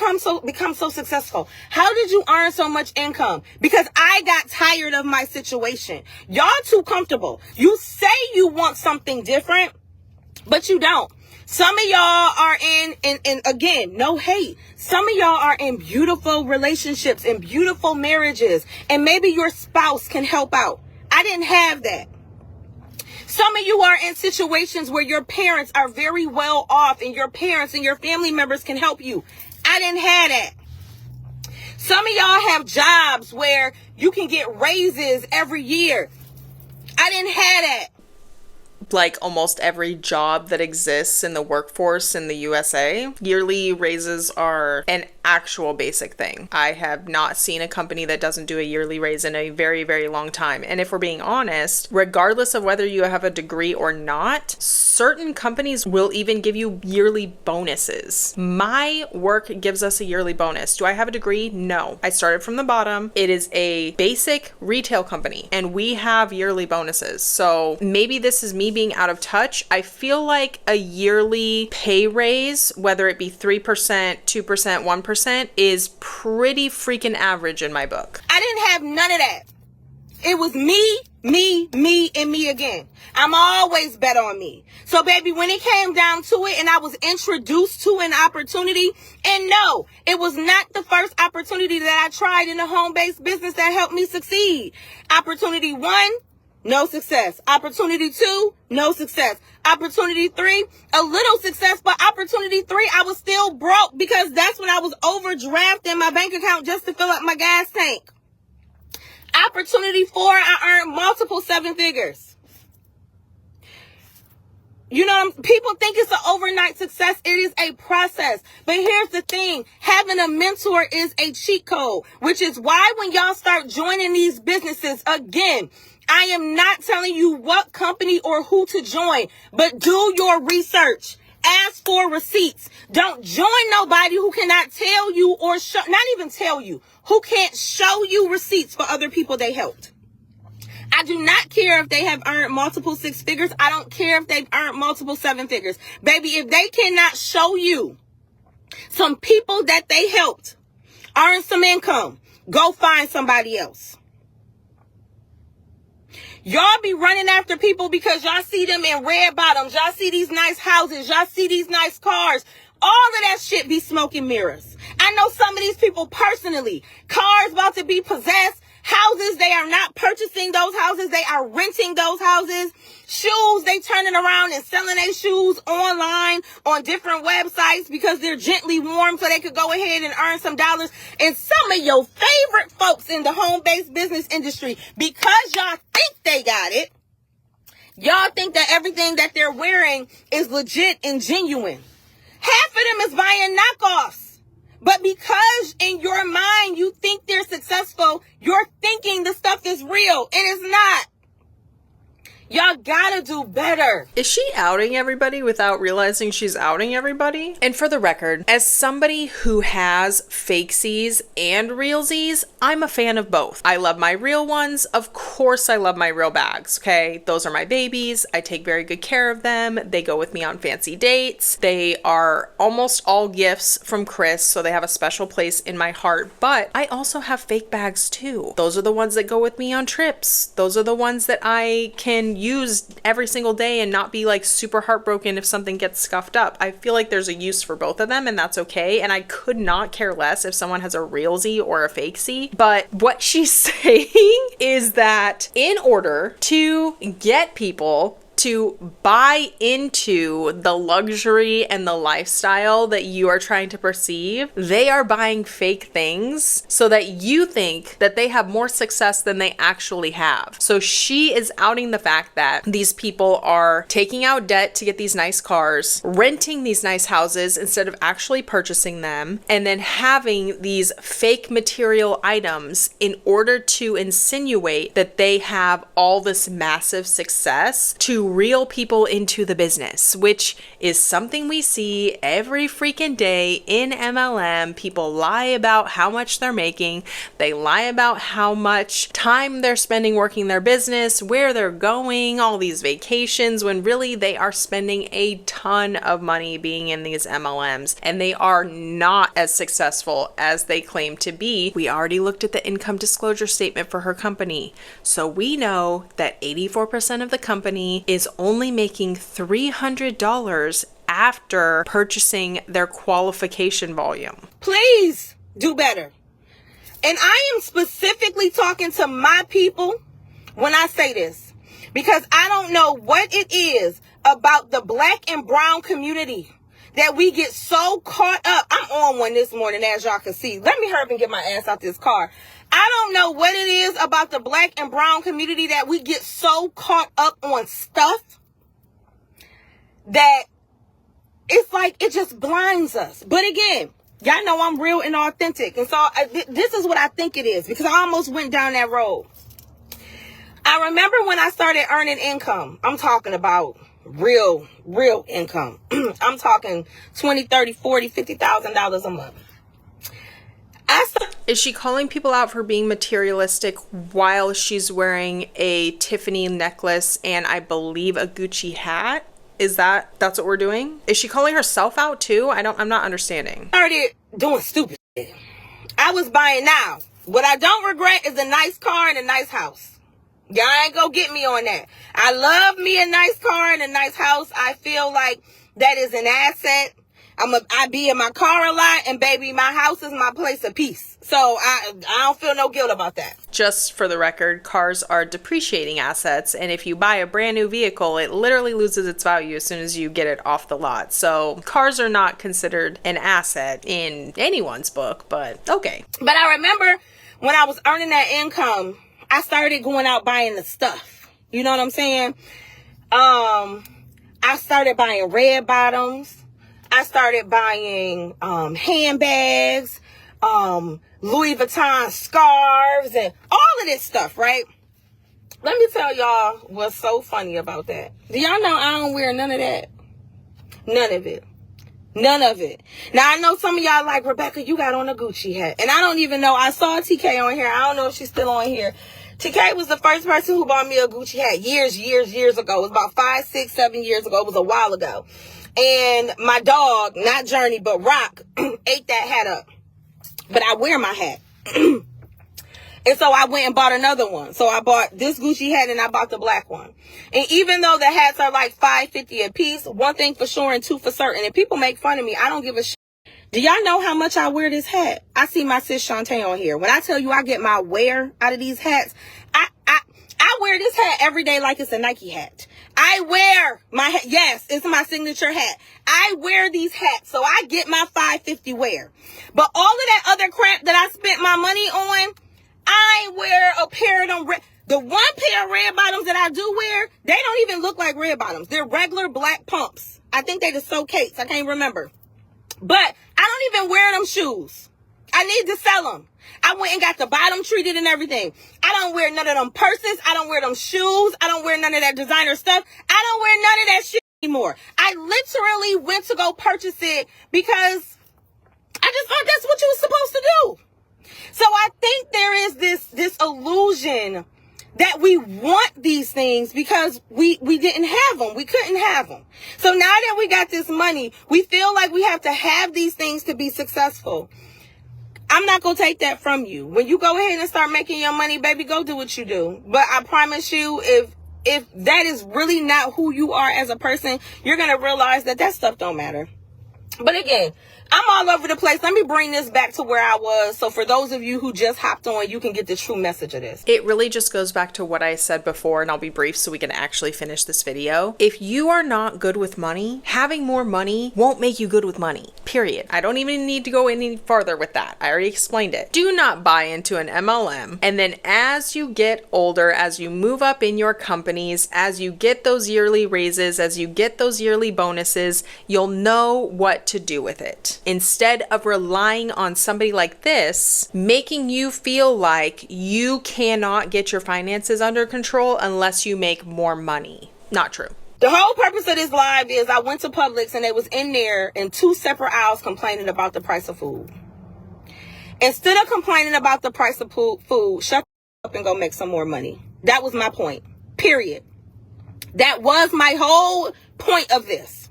become so successful? How did you earn so much income? Because I got tired of my situation. Y'all too comfortable. You say you want something different, but you don't. Some of y'all are in again, no hate. Some of y'all are in beautiful relationships and beautiful marriages, and maybe your spouse can help out. I didn't have that. Some of you are in situations where your parents are very well off and your parents and your family members can help you. I didn't have that. Some of y'all have jobs where you can get raises every year. I didn't have that. Like almost every job that exists in the workforce in the USA, yearly raises are an actual basic thing. I have not seen a company that doesn't do a yearly raise in a very, very long time. And if we're being honest, regardless of whether you have a degree or not, certain companies will even give you yearly bonuses. My work gives us a yearly bonus. Do I have a degree? No. I started from the bottom. It is a basic retail company and we have yearly bonuses. So maybe this is me being out of touch. I feel like a yearly pay raise, whether it be 3%, 2%, 1%, is pretty freaking average in my book. I didn't have none of that. It was me, and me again. I'm always bet on me. So baby, when it came down to it and I was introduced to an opportunity, and no, it was not the first opportunity that I tried in a home-based business that helped me succeed. Opportunity 1, no success. Opportunity 2, no success. Opportunity 3, a little success, but opportunity 3, I was still broke because that's when I was overdrafting my bank account just to fill up my gas tank. Opportunity 4, I earned multiple 7 figures. You know, people think it's an overnight success. It is a process. But here's the thing. Having a mentor is a cheat code, which is why when y'all start joining these businesses, again, I am not telling you what company or who to join, but do your research. ask for receipts. Don't join nobody who cannot tell you or show, not even tell you, who can't show you receipts for other people they helped. I do not care if they have earned multiple 6 figures. I don't care if they've earned multiple 7 figures. Baby, if they cannot show you some people that they helped earn some income, go find somebody else. Y'all be running after people because y'all see them in red bottoms. Y'all see these nice houses. Y'all see these nice cars. All of that shit be smoke and mirrors. I know some of these people personally. Cars about to be possessed. Houses, they are not purchasing those houses. They are renting those houses. Shoes, they turning around and selling their shoes online on different websites because they're gently warm so they could go ahead and earn some dollars. And some of your favorite folks in the home-based business industry, because y'all think they got it, y'all think that everything that they're wearing is legit and genuine. Half of them is buying knockoffs. But because in your mind you think they're successful, you're thinking the stuff is real, and it's not. Y'all gotta do better. Is she outing everybody without realizing she's outing everybody? And for the record, as somebody who has fakesies and realsies, I'm a fan of both. I love my real ones. Of course, I love my real bags, okay? Those are my babies. I take very good care of them. They go with me on fancy dates. They are almost all gifts from Chris, so they have a special place in my heart. But I also have fake bags too. Those are the ones that go with me on trips. Those are the ones that I can use every single day and not be like super heartbroken if something gets scuffed up. I feel like there's a use for both of them, and that's okay. And I could not care less if someone has a realsy or a fakesy. But what she's saying is that in order to get people to buy into the luxury and the lifestyle that you are trying to perceive, they are buying fake things so that you think that they have more success than they actually have. So she is outing the fact that these people are taking out debt to get these nice cars, renting these nice houses instead of actually purchasing them, and then having these fake material items in order to insinuate that they have all this massive success to reel people into the business, which is something we see every freaking day in MLM. People lie about how much they're making. They lie about how much time they're spending working their business, where they're going, all these vacations, when really they are spending a ton of money being in these MLMs, and they are not as successful as they claim to be. We already looked at the income disclosure statement for her company, so we know that 84% of the company is only making $300 after purchasing their qualification volume. Please do better. And I am specifically talking to my people when I say this, because I don't know what it is about the black and brown community that we get so caught up. I'm on one this morning, as y'all can see. Let me hurry up and get my ass out this car. I don't know what it is about the black and brown community that we get so caught up on stuff that it's like it just blinds us. But again, y'all know I'm real and authentic. And so this is what I think it is, because I almost went down that road. I remember when I started earning income. I'm talking about real income. I'm talking $20, $30, $40, $50,000 a month. Is she calling people out for being materialistic while she's wearing a Tiffany necklace and I believe a Gucci hat? That's what we're doing? Is she calling herself out too? I'm not understanding. I started doing stupid shit. I was buying now. What I don't regret is a nice car and a nice house. Y'all ain't gonna get me on that. I love me a nice car and a nice house. I feel like that is an asset. I be in my car a lot, and baby, my house is my place of peace. So I don't feel no guilt about that. Just for the record, cars are depreciating assets, and if you buy a brand new vehicle, it literally loses its value as soon as you get it off the lot. So cars are not considered an asset in anyone's book, but okay. But I remember when I was earning that income, I started going out buying the stuff. You know what I'm saying? I started buying red bottoms. I started buying handbags, Louis Vuitton scarves, and all of this stuff, right? Let me tell y'all what's so funny about that. Do y'all know I don't wear none of that? None of it. None of it. Now, I know some of y'all like, Rebecca, you got on a Gucci hat. And I don't even know. I saw TK on here. I don't know if she's still on here. TK was the first person who bought me a Gucci hat years ago. It was about 5, 6, 7 years ago. It was a while ago. And my dog, not Journey, but Rock, ate that hat up. But I wear my hat. And so I went and bought another one. So I bought this Gucci hat and I bought the black one. And even though the hats are like $5.50 a piece, one thing for sure and two for certain. And people make fun of me, I don't give a shit. Do y'all know how much I wear this hat? I see my sis Shantae on here. When I tell you I get my wear out of these hats, I wear this hat every day like it's a Nike hat. I wear my hat. Yes, it's my signature hat. I wear these hats, so I get my $5.50 wear. But all of that other crap that I spent my money on, I wear a pair of them. The one pair of red bottoms that I do wear, they don't even look like red bottoms. They're regular black pumps. I think they just so Kate's. I can't remember. But I don't even wear them shoes. I need to sell them. I went and got the bottom treated and everything. I don't wear none of them purses. I don't wear them shoes. I don't wear none of that designer stuff. I don't wear none of that shit anymore. I literally went to go purchase it because I just thought that's what you was supposed to do. So I think there is this illusion that we want these things because we didn't have them. We couldn't have them. So now that we got this money, we feel like we have to have these things to be successful. I'm not going to take that from you. When you go ahead and start making your money, baby, go do what you do. But I promise you, if that is really not who you are as a person, you're going to realize that stuff don't matter. But again, I'm all over the place. Let me bring this back to where I was. So for those of you who just hopped on, you can get the true message of this. It really just goes back to what I said before, and I'll be brief so we can actually finish this video. If you are not good with money, having more money won't make you good with money, period. I don't even need to go any farther with that. I already explained it. Do not buy into an MLM. And then as you get older, as you move up in your companies, as you get those yearly raises, as you get those yearly bonuses, you'll know what to do with it. Instead of relying on somebody like this, making you feel like you cannot get your finances under control unless you make more money. Not true. The whole purpose of this live is I went to Publix and they was in there in 2 separate aisles complaining about the price of food. Instead of complaining about the price of food, shut up and go make some more money. That was my point. Period. That was my whole point of this.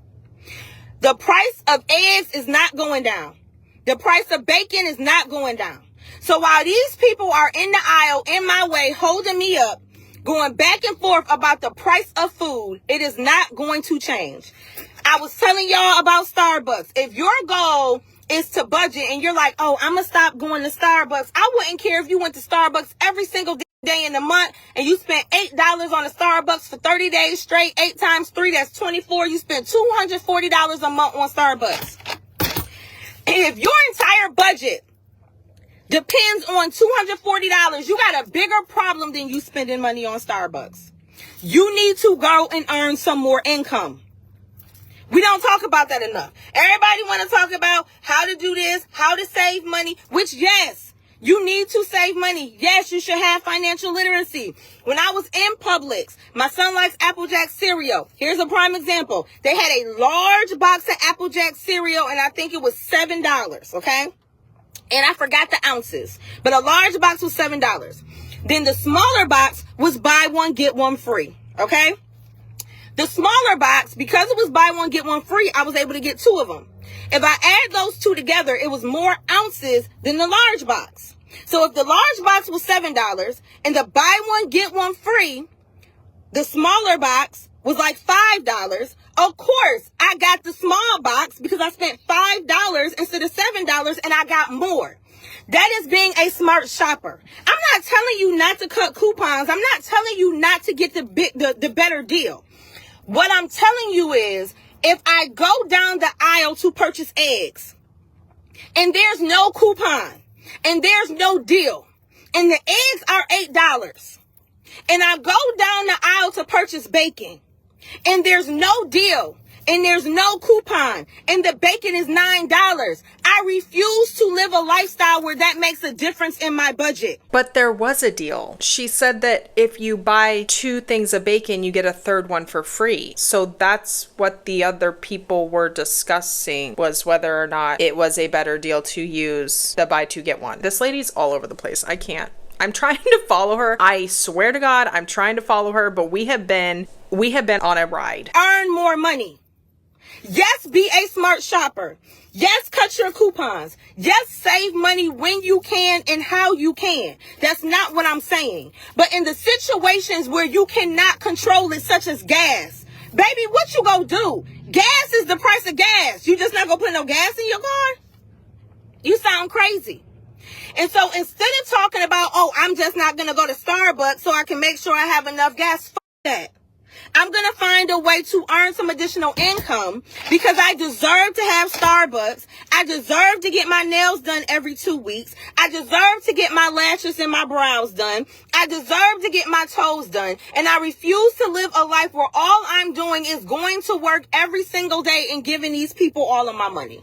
The price of eggs is not going down. The price of bacon is not going down. So while these people are in the aisle in my way, holding me up, going back and forth about the price of food, it is not going to change. I was telling y'all about Starbucks. If your goal is to budget and you're like, oh, I'm going to stop going to Starbucks. I wouldn't care if you went to Starbucks every single day in the month and you spent $8 on a Starbucks for 30 days straight. 8 times 3, that's 24. You spent $240 a month on Starbucks. And if your entire budget depends on $240, you got a bigger problem than you spending money on Starbucks. You need to go and earn some more income. We don't talk about that enough. Everybody want to talk about how to do this, how to save money, which, yes, you need to save money. Yes, you should have financial literacy. When I was in Publix, my son likes Applejack cereal. Here's a prime example. They had a large box of Applejack cereal, and I think it was $7, okay? And I forgot the ounces, but a large box was $7. Then the smaller box was buy one, get one free, okay? The smaller box, because it was buy one, get one free, I was able to get 2 of them. If I add those 2 together, it was more ounces than the large box. So if the large box was $7 and the buy one, get one free, the smaller box was like $5. Of course, I got the small box because I spent $5 instead of $7 and I got more. That is being a smart shopper. I'm not telling you not to cut coupons. I'm not telling you not to get the better deal. What I'm telling you is, if I go down the aisle to purchase eggs and there's no coupon and there's no deal and the eggs are $8 and I go down the aisle to purchase bacon and there's no deal and there's no coupon and the bacon is $9. I refuse to live a lifestyle where that makes a difference in my budget. But there was a deal. She said that if you buy 2 things of bacon, you get a third one for free. So that's what the other people were discussing, was whether or not it was a better deal to use the buy 2 get 1. This lady's all over the place. I can't. I'm trying to follow her. I swear to God, I'm trying to follow her, but we have been on a ride. Earn more money. Yes, be a smart shopper. Yes, cut your coupons. Yes, save money when you can and how you can. That's not what I'm saying. But in the situations where you cannot control it, such as gas, baby, what you gonna do? Gas is the price of gas. You just not gonna put no gas in your car? You sound crazy. And so instead of talking about, oh, I'm just not gonna go to Starbucks so I can make sure I have enough gas, fuck that. I'm going to find a way to earn some additional income because I deserve to have Starbucks. I deserve to get my nails done every 2 weeks. I deserve to get my lashes and my brows done. I deserve to get my toes done. And I refuse to live a life where all I'm doing is going to work every single day and giving these people all of my money.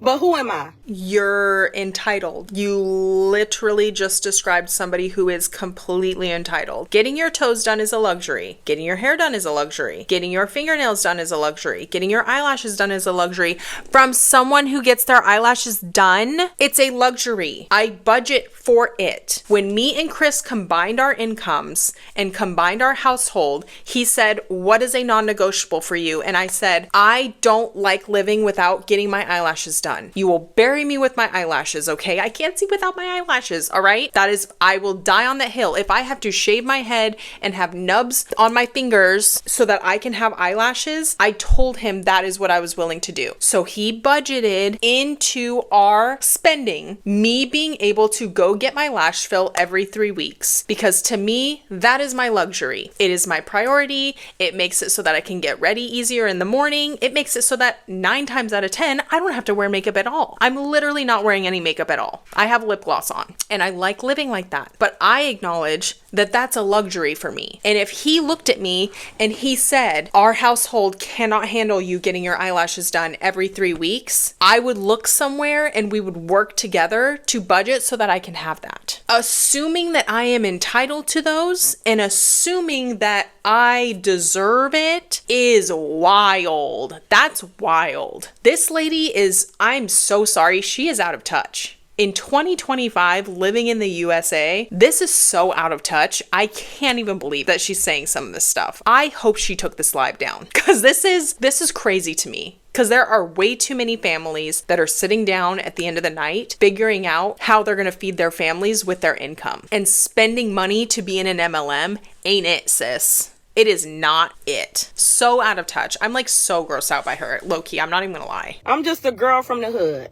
But who am I? You're entitled. You literally just described somebody who is completely entitled. Getting your toes done is a luxury. Getting your hair done is a luxury. Getting your fingernails done is a luxury. Getting your eyelashes done is a luxury. From someone who gets their eyelashes done, it's a luxury. I budget for it. When me and Chris combined our incomes and combined our household, he said, what is a non-negotiable for you? And I said, I don't like living without getting my eyelashes done. You will bury me with my eyelashes, okay? I can't see without my eyelashes, all right? That is, I will die on that hill. If I have to shave my head and have nubs on my fingers so that I can have eyelashes, I told him that is what I was willing to do. So he budgeted into our spending, me being able to go get my lash fill every 3 weeks. Because to me, that is my luxury. It is my priority. It makes it so that I can get ready easier in the morning. It makes it so that 9 times out of 10, I don't have to wear makeup at all. I'm literally not wearing any makeup at all. I have lip gloss on and I like living like that. But I acknowledge that that's a luxury for me. And if he looked at me and he said, our household cannot handle you getting your eyelashes done every 3 weeks, I would look somewhere and we would work together to budget so that I can have that. Assuming that I am entitled to those and assuming that I deserve it is wild. That's wild. This lady is, I'm so sorry, she is out of touch. In 2025, living in the USA, this is so out of touch. I can't even believe that she's saying some of this stuff. I hope she took this live down because this is crazy to me. Because there are way too many families that are sitting down at the end of the night figuring out how they're going to feed their families with their income. And spending money to be in an MLM ain't it, sis. It is not it. So out of touch. I'm like so grossed out by her. Low-key, I'm not even going to lie. I'm just a girl from the hood.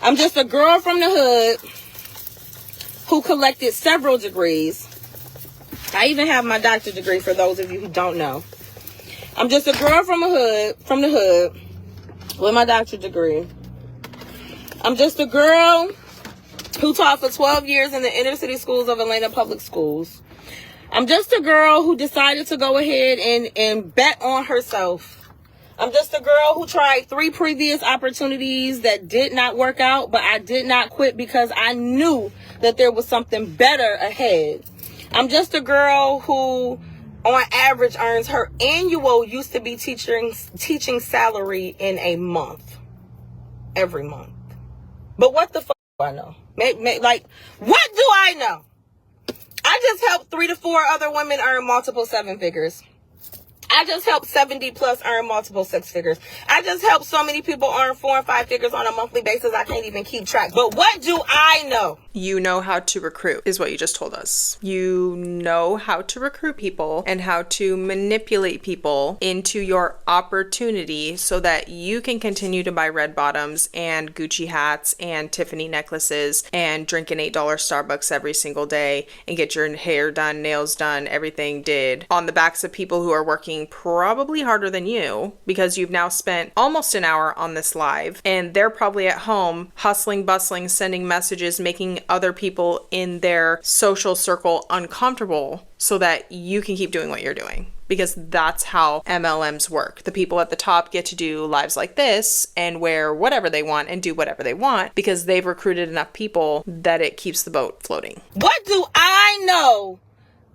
I'm just a girl from the hood who collected several degrees. I even have my doctorate degree for those of you who don't know. I'm just a girl from the hood with my doctorate degree. I'm just a girl who taught for 12 years in the inner city schools of Atlanta public schools. I'm just a girl who decided to go ahead and bet on herself. I'm just a girl who tried 3 previous opportunities that did not work out, but I did not quit because I knew that there was something better ahead. I'm just a girl who, on average, earns her annual used to be teaching salary in a month. Every month. But what the fuck do I know? Like, what do I know? I just helped 3 to 4 other women earn multiple 7 figures. I just helped 70 plus earn multiple 6 figures. I just helped so many people earn 4 and 5 figures on a monthly basis. I can't even keep track. But what do I know? You know how to recruit is what you just told us. You know how to recruit people and how to manipulate people into your opportunity so that you can continue to buy red bottoms and Gucci hats and Tiffany necklaces and drink an $8 Starbucks every single day and get your hair done, nails done, everything did on the backs of people who are working probably harder than you because you've now spent almost an hour on this live and they're probably at home hustling, bustling, sending messages, making other people in their social circle uncomfortable so that you can keep doing what you're doing. Because that's how MLMs work. The people at the top get to do lives like this and wear whatever they want and do whatever they want because they've recruited enough people that it keeps the boat floating. What do I know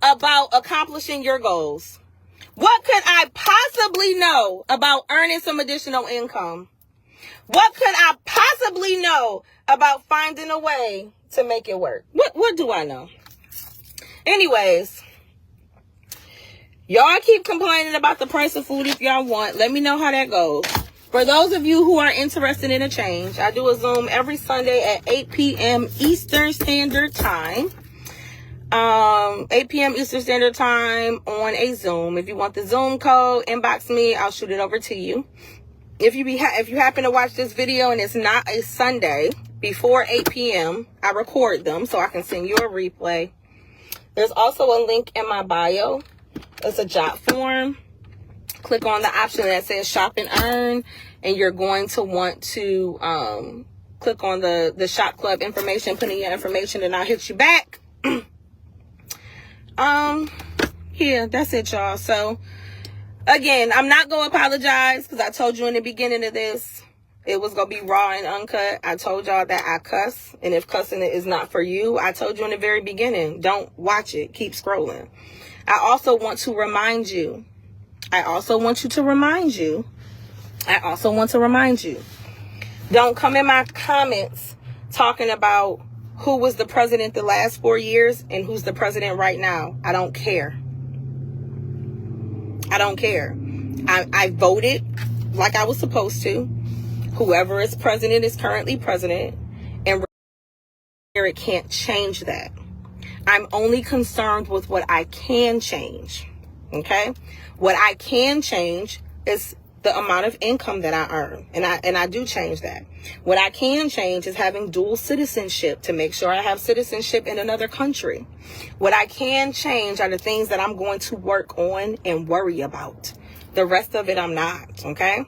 about accomplishing your goals? What could I possibly know about earning some additional income? What could I possibly know about finding a way to make it work? What do I know? Anyways, y'all keep complaining about the price of food if y'all want. Let me know how that goes. For those of you who are interested in a change, I do a Zoom every Sunday at 8 p.m. Eastern Standard Time. 8 p.m. Eastern Standard Time on a Zoom. If you want the Zoom code, inbox me. I'll shoot it over to you. If you happen to watch this video and it's not a Sunday before 8 p.m., I record them so I can send you a replay. There's also a link in my bio. It's a job form. Click on the option that says shop and earn, and you're going to want to click on the shop club information, put in your information, and I'll hit you back. Yeah, that's it, y'all. So again, I'm not gonna apologize because I told you in the beginning of this it was gonna be raw and uncut. I told y'all that I cuss, and if cussing it is not for you, I told you in the very beginning, don't watch it, keep scrolling. I also want to remind you, don't come in my comments talking about who was the president the last 4 years and who's the president right now. I don't care. I voted like I was supposed to. Whoever is president is currently president, and it can't change that. I'm only concerned with what I can change. Okay? What I can change is the amount of income that I earn. And I do change that. What I can change is having dual citizenship to make sure I have citizenship in another country. What I can change are the things that I'm going to work on and worry about. The rest of it, I'm not. Okay?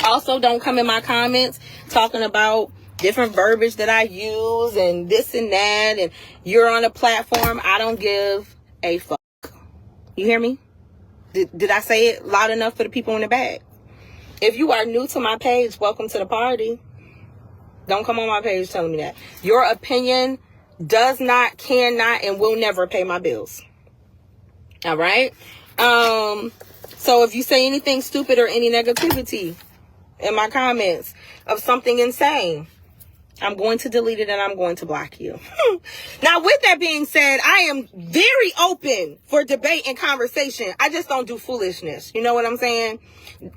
Also, don't come in my comments talking about different verbiage that I use and this and that, and you're on a platform. I don't give a fuck. You hear me? Did I say it loud enough for the people in the back? If you are new to my page, welcome to the party. Don't come on my page telling me that. Your opinion does not, cannot, and will never pay my bills. All right? So if you say anything stupid or any negativity in my comments of something insane, I'm going to delete it and I'm going to block you. Now, with that being said, I am very open for debate and conversation. I just don't do foolishness. You know what I'm saying?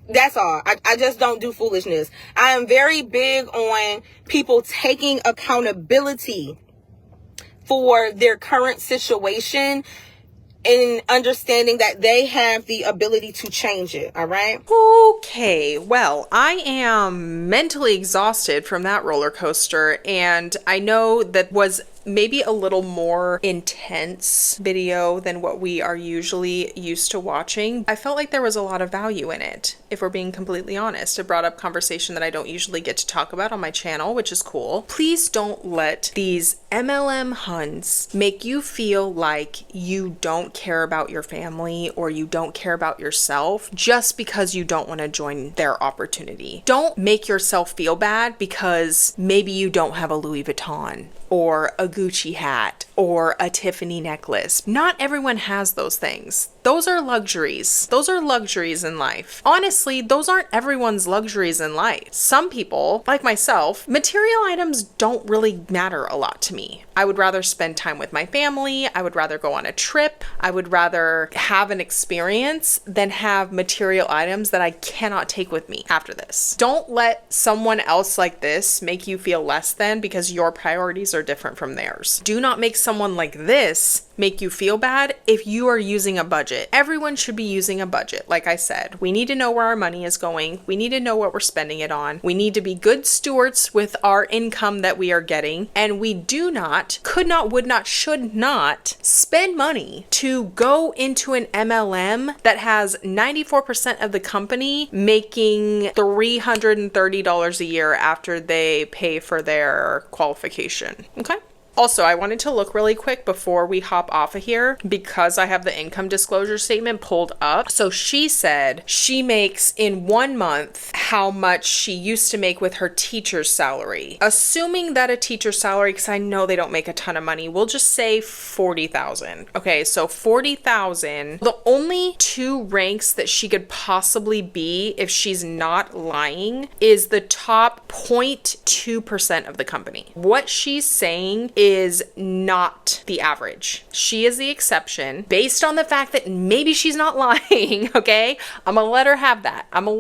That's all. I just don't do foolishness. I am very big on people taking accountability for their current situation and understanding that they have the ability to change it. All right. Okay. Well, I am mentally exhausted from that roller coaster. And I know that was maybe a little more intense video than what we are usually used to watching. I felt like there was a lot of value in it, if we're being completely honest. It brought up conversation that I don't usually get to talk about on my channel, which is cool. Please don't let these MLM hunts make you feel like you don't care about your family or you don't care about yourself just because you don't want to join their opportunity. Don't make yourself feel bad because maybe you don't have a Louis Vuitton or a Gucci hat or a Tiffany necklace. Not everyone has those things. Those are luxuries. Those are luxuries in life. Honestly, those aren't everyone's luxuries in life. Some people, like myself, material items don't really matter a lot to me. I would rather spend time with my family. I would rather go on a trip. I would rather have an experience than have material items that I cannot take with me after this. Don't let someone else like this make you feel less than because your priorities are different from theirs. Do not make someone like this make you feel bad if you are using a budget. Everyone should be using a budget. Like I said, we need to know where our money is going. We need to know what we're spending it on. We need to be good stewards with our income that we are getting. And we do not, could not, would not, should not spend money to go into an MLM that has 94% of the company making $330 a year after they pay for their qualification. Okay? Also, I wanted to look really quick before we hop off of here because I have the income disclosure statement pulled up. So she said she makes in 1 month how much she used to make with her teacher's salary. Assuming that a teacher's salary, because I know they don't make a ton of money, we'll just say 40,000. Okay, so 40,000. The only 2 ranks that she could possibly be, if she's not lying, is the top 0.2% of the company. What she's saying is not the average. She is the exception based on the fact that maybe she's not lying, okay? I'm gonna let her have that. I'm gonna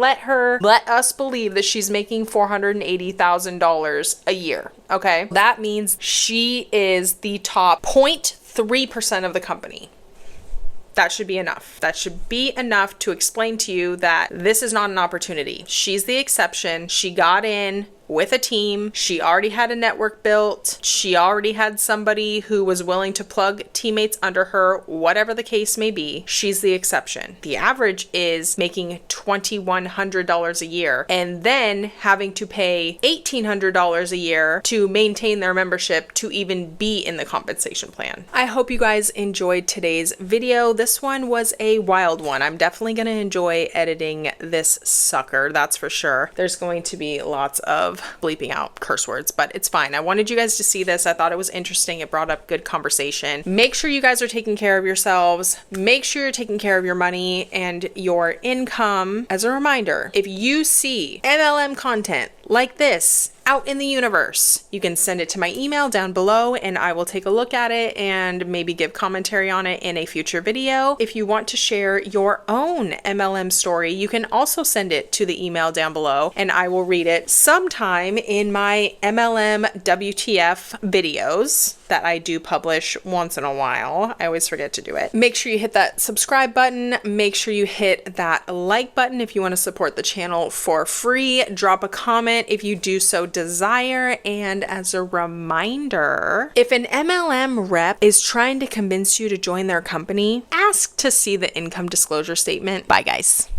let us believe that she's making $480,000 a year, okay? That means she is the top 0.3% of the company. That should be enough. That should be enough to explain to you that this is not an opportunity. She's the exception. She got in with a team. She already had a network built. She already had somebody who was willing to plug teammates under her, whatever the case may be. She's the exception. The average is making $2,100 a year and then having to pay $1,800 a year to maintain their membership to even be in the compensation plan. I hope you guys enjoyed today's video. This one was a wild one. I'm definitely going to enjoy editing this sucker, that's for sure. There's going to be lots of bleeping out curse words, but it's fine. I wanted you guys to see this. I thought it was interesting. It brought up good conversation. Make sure you guys are taking care of yourselves. Make sure you're taking care of your money and your income. As a reminder, if you see MLM content like this out in the universe, you can send it to my email down below and I will take a look at it and maybe give commentary on it in a future video. If you want to share your own MLM story, you can also send it to the email down below and I will read it sometime in my MLM WTF videos that I do publish once in a while. I always forget to do it. Make sure you hit that subscribe button. Make sure you hit that like button if you want to support the channel for free. Drop a comment if you do so desire. And as a reminder, if an MLM rep is trying to convince you to join their company, ask to see the income disclosure statement. Bye guys.